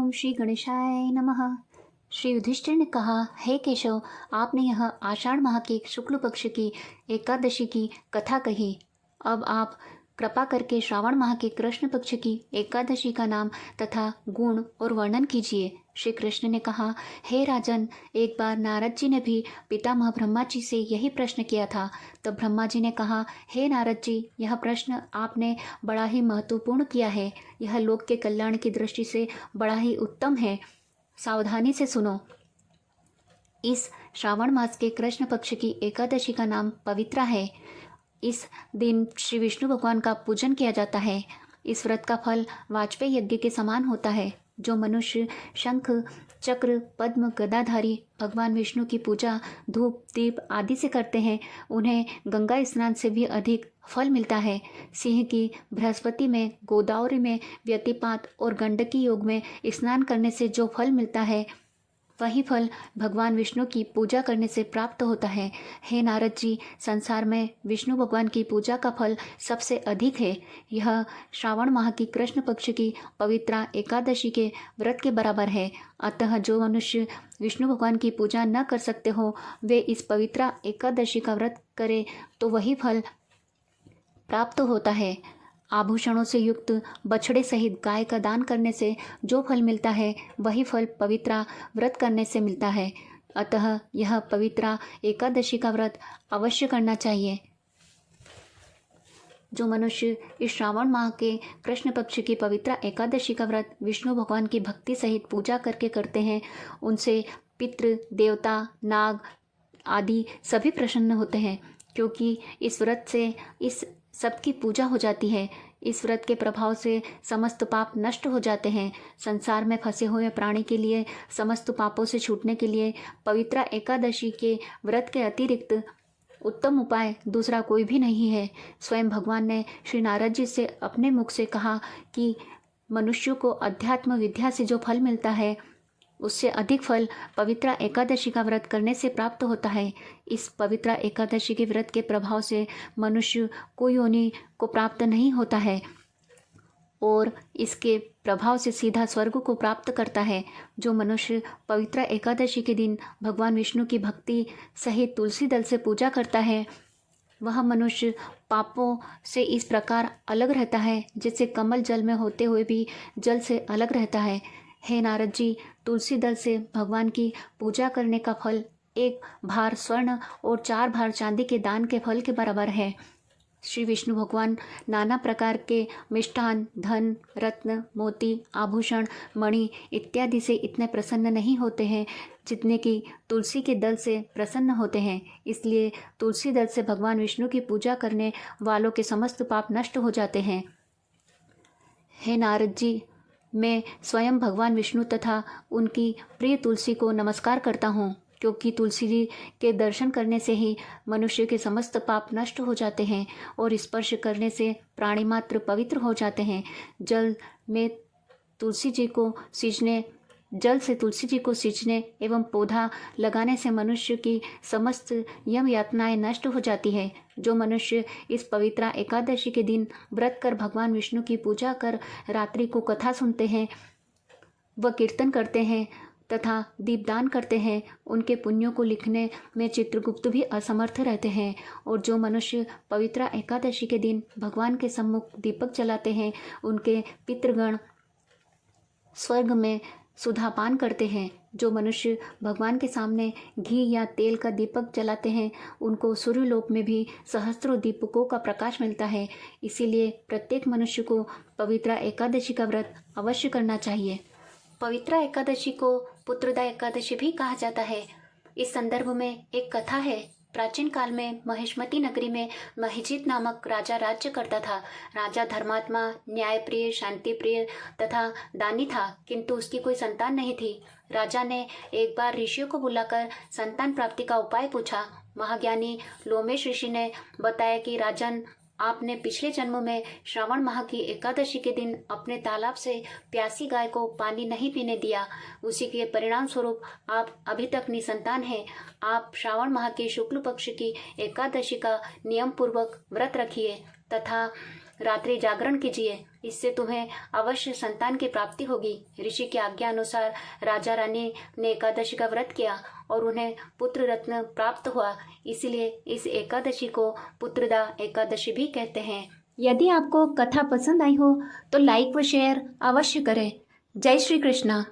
ओम श्री गणेशाय नमः। श्री युधिष्ठिर ने कहा, हे केशव, आपने यह आषाढ़ माह के शुक्ल पक्ष की एकादशी की कथा कही। अब आप कृपा करके श्रावण माह के कृष्ण पक्ष की एकादशी का नाम तथा गुण और वर्णन कीजिए। श्री कृष्ण ने कहा, हे राजन, एक बार नारद जी ने भी पितामह ब्रह्मा जी से यही प्रश्न किया था। तब ब्रह्मा जी ने कहा, हे नारद जी, यह प्रश्न आपने बड़ा ही महत्वपूर्ण किया है। यह लोक के कल्याण की दृष्टि से बड़ा ही उत्तम है। सावधानी से सुनो। इस श्रावण मास के कृष्ण पक्ष की एकादशी का नाम पवित्रा है। इस दिन श्री विष्णु भगवान का पूजन किया जाता है। इस व्रत का फल वाजपेयी यज्ञ के समान होता है। जो मनुष्य शंख, चक्र, पद्म, गदाधारी भगवान विष्णु की पूजा धूप, दीप आदि से करते हैं, उन्हें गंगा स्नान से भी अधिक फल मिलता है। सिंह की बृहस्पति में, गोदावरी में व्यतिपात और गंडकी योग में स्नान करने से जो फल मिलता है, वही फल भगवान विष्णु की पूजा करने से प्राप्त होता है। हे नारद जी, संसार में विष्णु भगवान की पूजा का फल सबसे अधिक है। यह श्रावण माह की कृष्ण पक्ष की पवित्रा एकादशी के व्रत के बराबर है। अतः जो मनुष्य विष्णु भगवान की पूजा न कर सकते हो, वे इस पवित्रा एकादशी का व्रत करें तो वही फल प्राप्त होता है। आभूषणों से युक्त बछड़े सहित गाय का दान करने से जो फल मिलता है, वही फल पवित्रा व्रत करने से मिलता है। अतः यह पवित्रा एकादशी का व्रत अवश्य करना चाहिए। जो मनुष्य इस श्रावण माह के कृष्ण पक्ष की पवित्रा एकादशी का व्रत विष्णु भगवान की भक्ति सहित पूजा करके करते हैं, उनसे पितृ, देवता, नाग आदि सभी प्रसन्न होते हैं, क्योंकि इस व्रत से इस सबकी पूजा हो जाती है। इस व्रत के प्रभाव से समस्त पाप नष्ट हो जाते हैं। संसार में फंसे हुए प्राणी के लिए समस्त पापों से छूटने के लिए पवित्रा एकादशी के व्रत के अतिरिक्त उत्तम उपाय दूसरा कोई भी नहीं है। स्वयं भगवान ने श्री नारद जी से अपने मुख से कहा कि मनुष्यों को अध्यात्म विद्या से जो फल मिलता है, उससे अधिक फल पवित्रा एकादशी का व्रत करने से प्राप्त होता है। इस पवित्रा एकादशी के व्रत के प्रभाव से मनुष्य को योनि को प्राप्त नहीं होता है और इसके प्रभाव से सीधा स्वर्ग को प्राप्त करता है। जो मनुष्य पवित्रा एकादशी के दिन भगवान विष्णु की भक्ति सहित तुलसी दल से पूजा करता है, वह मनुष्य पापों से इस प्रकार अलग रहता है जैसे कमल जल में होते हुए भी जल से अलग रहता है। हे नारद जी, तुलसी दल से भगवान की पूजा करने का फल 1 भार स्वर्ण और 4 भार चांदी के दान के फल के बराबर है। श्री विष्णु भगवान नाना प्रकार के मिष्ठान, धन, रत्न, मोती, आभूषण, मणि इत्यादि से इतने प्रसन्न नहीं होते हैं जितने कि तुलसी के दल से प्रसन्न होते हैं। इसलिए तुलसी दल से भगवान विष्णु की पूजा करने वालों के समस्त पाप नष्ट हो जाते हैं। हे नारद जी, मैं स्वयं भगवान विष्णु तथा उनकी प्रिय तुलसी को नमस्कार करता हूँ, क्योंकि तुलसी जी के दर्शन करने से ही मनुष्य के समस्त पाप नष्ट हो जाते हैं और स्पर्श करने से प्राणी मात्र पवित्र हो जाते हैं। जल से तुलसी जी को सींचने एवं पौधा लगाने से मनुष्य की समस्त यम यातनाएं नष्ट हो जाती है। जो मनुष्य इस पवित्रा एकादशी के दिन व्रत कर भगवान विष्णु की पूजा कर रात्रि को कथा सुनते हैं, व कीर्तन करते हैं तथा दीपदान करते हैं, उनके पुण्यों को लिखने में चित्रगुप्त भी असमर्थ रहते हैं। और जो मनुष्य पवित्रा एकादशी के दिन भगवान के सम्मुख दीपक जलाते हैं, उनके पितृगण स्वर्ग में सुधापान करते हैं। जो मनुष्य भगवान के सामने घी या तेल का दीपक जलाते हैं, उनको सूर्यलोक में भी सहस्त्रों दीपकों का प्रकाश मिलता है। इसीलिए प्रत्येक मनुष्य को पवित्रा एकादशी का व्रत अवश्य करना चाहिए। पवित्रा एकादशी को पुत्रदा एकादशी भी कहा जाता है। इस संदर्भ में एक कथा है। प्राचीन काल में महेशमती नगरी में महिजीत नामक राजा राज्य करता था। राजा धर्मात्मा, न्यायप्रिय, शांतिप्रिय तथा दानी था, किंतु उसकी कोई संतान नहीं थी। राजा ने एक बार ऋषियों को बुलाकर संतान प्राप्ति का उपाय पूछा। महाज्ञानी लोमेश ऋषि ने बताया कि राजन, आपने पिछले जन्म में श्रावण माह की एकादशी के दिन अपने तालाब से प्यासी गाय को पानी नहीं पीने दिया। उसी के परिणाम स्वरूप आप अभी तक निसंतान हैं। आप श्रावण माह के शुक्ल पक्ष की एकादशी का नियम पूर्वक व्रत रखिए तथा रात्रि जागरण कीजिए, इससे तुम्हें अवश्य संतान की प्राप्ति होगी। ऋषि की आज्ञा अनुसार राजा रानी ने एकादशी का व्रत किया और उन्हें पुत्र रत्न प्राप्त हुआ। इसलिए इस एकादशी को पुत्रदा एकादशी भी कहते हैं। यदि आपको कथा पसंद आई हो तो लाइक व शेयर अवश्य करें। जय श्री कृष्णा।